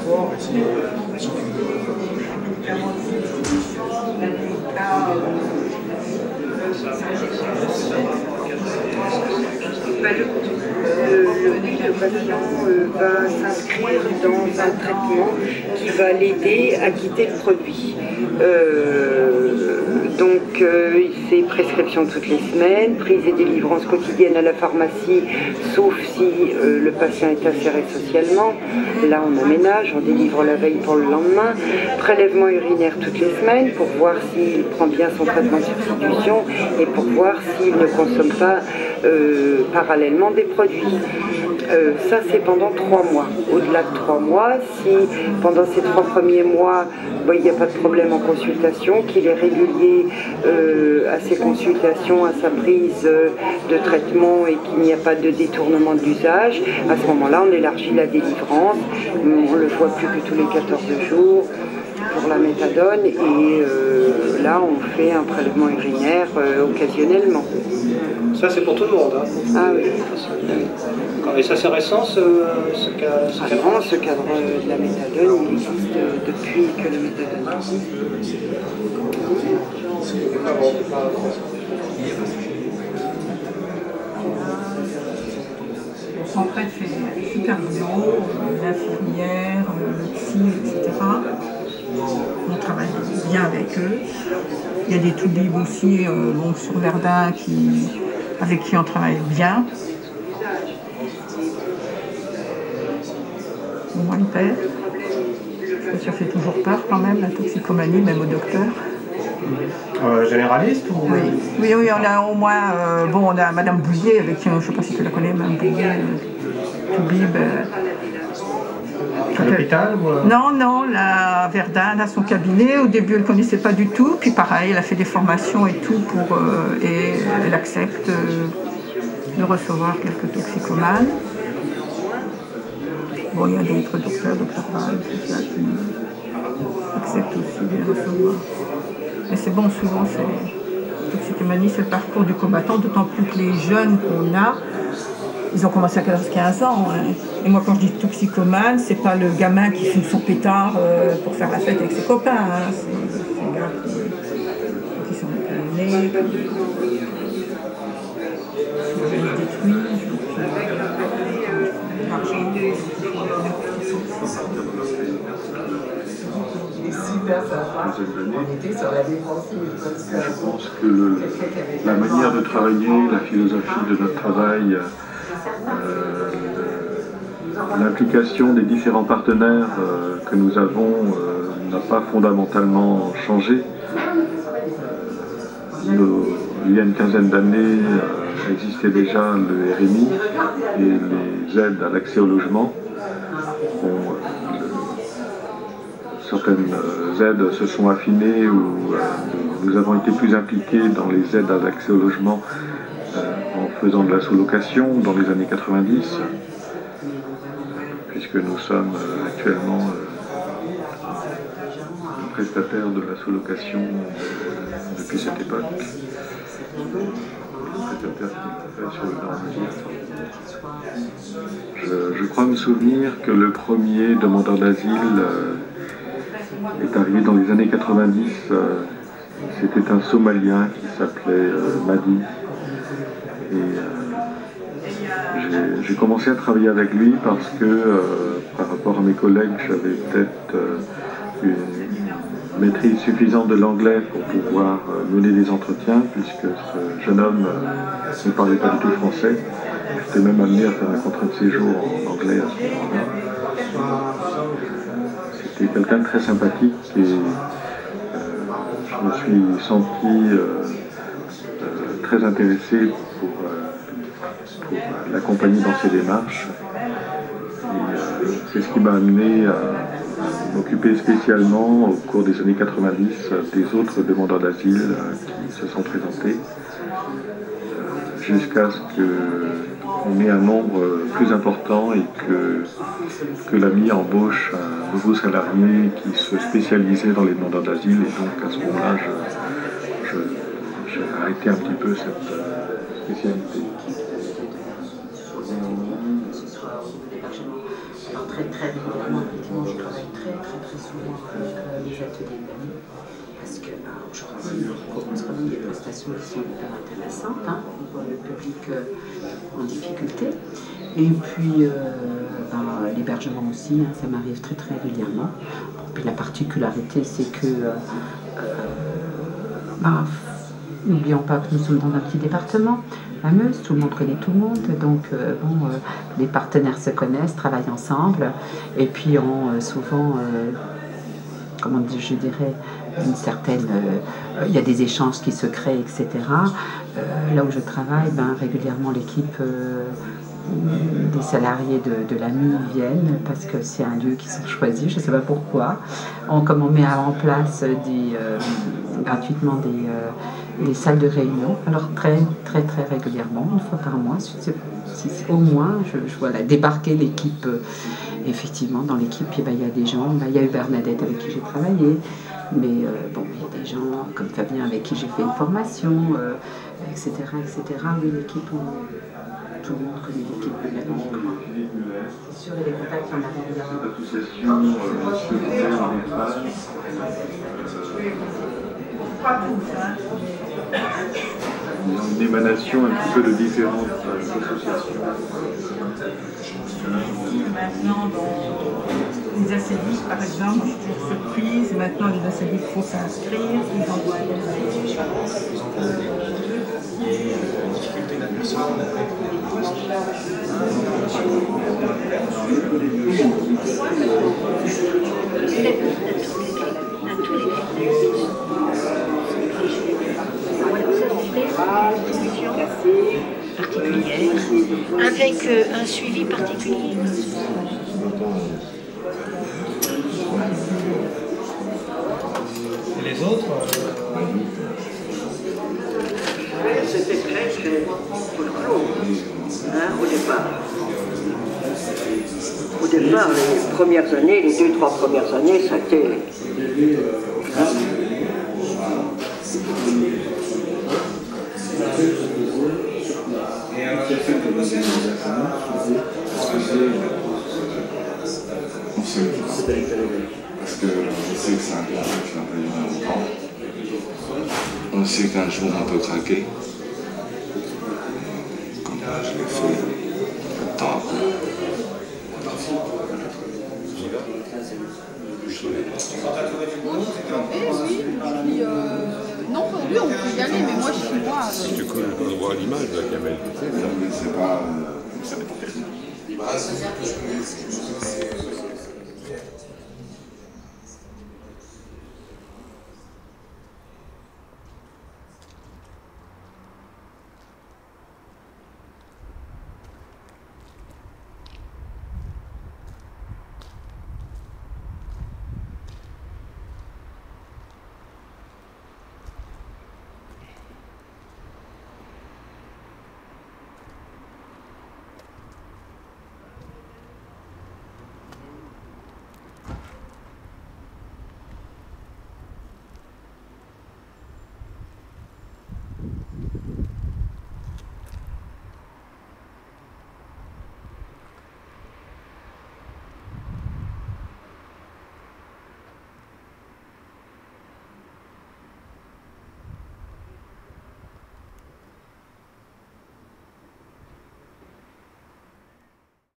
Le patient va s'inscrire dans un traitement qui va l'aider à quitter le produit. Il fait prescription toutes les semaines, prise et délivrance quotidienne à la pharmacie, sauf si le patient est inséré socialement. Là, on aménage, on délivre la veille pour le lendemain. Prélèvement urinaire toutes les semaines pour voir s'il prend bien son traitement de substitution et pour voir s'il ne consomme pas parallèlement des produits. Ça, c'est pendant 3 mois. Au-delà de 3 mois, si pendant ces 3 premiers mois, il n'y a pas de problème en consultation, qu'il est régulier à ses consultations, à sa prise de traitement et qu'il n'y a pas de détournement de l'usage, à ce moment-là, on élargit la délivrance. On ne le voit plus que tous les 14 jours pour la méthadone et là, on fait un prélèvement urinaire occasionnellement. Ça, c'est pour tout le monde, hein. Ah oui. Et ça, c'est récent, ce cadre? Non, ce cadre de la méthadone, il existe depuis que la méthadone existe. Le centre fait super boulot, l'infirmière, le psy, etc. On travaille bien avec eux. Il y a des toubibs aussi sur Verdun avec qui on travaille bien. Moi, le père. Parce que ça fait toujours peur quand même, la toxicomanie, même au docteur. Généraliste ou... Oui, on a au moins... on a Madame Bouillet, avec qui, je ne sais pas si tu la connais, Madame Bouillet, toubib. À l'hôpital ou... Non, la Verdun, elle a son cabinet. Au début, elle ne connaissait pas du tout. Puis pareil, elle a fait des formations et tout et elle accepte de recevoir quelques toxicomanes. Bon, il y a d'autres docteurs, Dr Val, tout ça, qui acceptent aussi de les recevoir. Mais c'est bon, souvent, toxicomanie, c'est le parcours du combattant, d'autant plus que les jeunes qu'on a, ils ont commencé à 15 ans. Hein. Et moi, quand je dis toxicomane, c'est pas le gamin qui fume son pétard pour faire la fête avec ses copains. Hein. C'est les gars qui sont nés, qui détruits, l'argent. Je pense que la manière de travailler, la philosophie de notre travail, l'implication des différents partenaires que nous avons n'a pas fondamentalement changé. Il y a une quinzaine d'années, existait déjà le RMI et les aides à l'accès au logement. Certaines aides se sont affinées ou nous avons été plus impliqués dans les aides à l'accès au logement en faisant de la sous-location dans les années 90, puisque nous sommes actuellement prestataires de la sous-location depuis cette époque. Je crois me souvenir que le premier demandeur d'asile est arrivé dans les années 90. C'était un Somalien qui s'appelait Madi. Et j'ai commencé à travailler avec lui parce que par rapport à mes collègues, j'avais peut-être une maîtrise suffisante de l'anglais pour pouvoir mener des entretiens, puisque ce jeune homme ne parlait pas du tout français. J'étais même amené à faire un contrat de séjour en anglais à ce moment-là. C'était quelqu'un de très sympathique et je me suis senti très intéressé pour l'accompagner dans ses démarches. C'est ce qui m'a amené à m'occuper spécialement au cours des années 90 des autres demandeurs d'asile qui se sont présentés jusqu'à ce qu'on ait un nombre plus important et que l'AMI embauche un nouveau salarié qui se spécialisait dans les demandeurs d'asile, et donc à ce moment-là j'ai arrêté un petit peu cette spécialité. Très régulièrement, effectivement, je travaille projet Atelier de l'année. Parce que aujourd'hui, on propose vraiment des prestations qui sont hyper intéressantes, hein, pour le public en difficulté. Et puis l'hébergement aussi, hein, ça m'arrive très très régulièrement. Puis la particularité, c'est que n'oublions pas que nous sommes dans un petit département, la Meuse, tout le monde connaît tout le monde, donc les partenaires se connaissent, travaillent ensemble, et puis ont souvent, comment dire, je dirais, une certaine, il y a des échanges qui se créent, etc. Là où je travaille, régulièrement l'équipe des salariés de l'AMI viennent parce que c'est un lieu qu'ils ont choisi, je ne sais pas pourquoi. On met en place gratuitement des salles de réunion, alors très très très régulièrement, une fois par mois, au moins, je vois débarquer l'équipe. Effectivement, dans l'équipe, il y a des gens, il y a eu Bernadette avec qui j'ai travaillé, mais il y a des gens comme Fabien avec qui j'ai fait une formation, etc., etc. Oui, l'équipe, tout le monde connaît l'équipe de l'AMI. C'est sûr, et les contacts, on a régulièrement. Une émanation un petit peu de différentes associations. Maintenant, dans les ACDIC, par exemple, je suis toujours surprise. Maintenant, les ACDIC, il faut s'inscrire. Ils envoient particulière, avec un suivi particulier. Et les autres C'était presque folklore, au départ. Au départ, les premières années, les 2-3 premières années, ça a été... Parce que je sais que c'est un projet qui va pas durer longtemps. On sait qu'un jour on peut craquer. Comme je l'ai fait le temps après. Oui. Non, pour lui, on peut y aller, mais moi, je suis moi. Du coup, on voit l'image de la Kamel. C'est pas...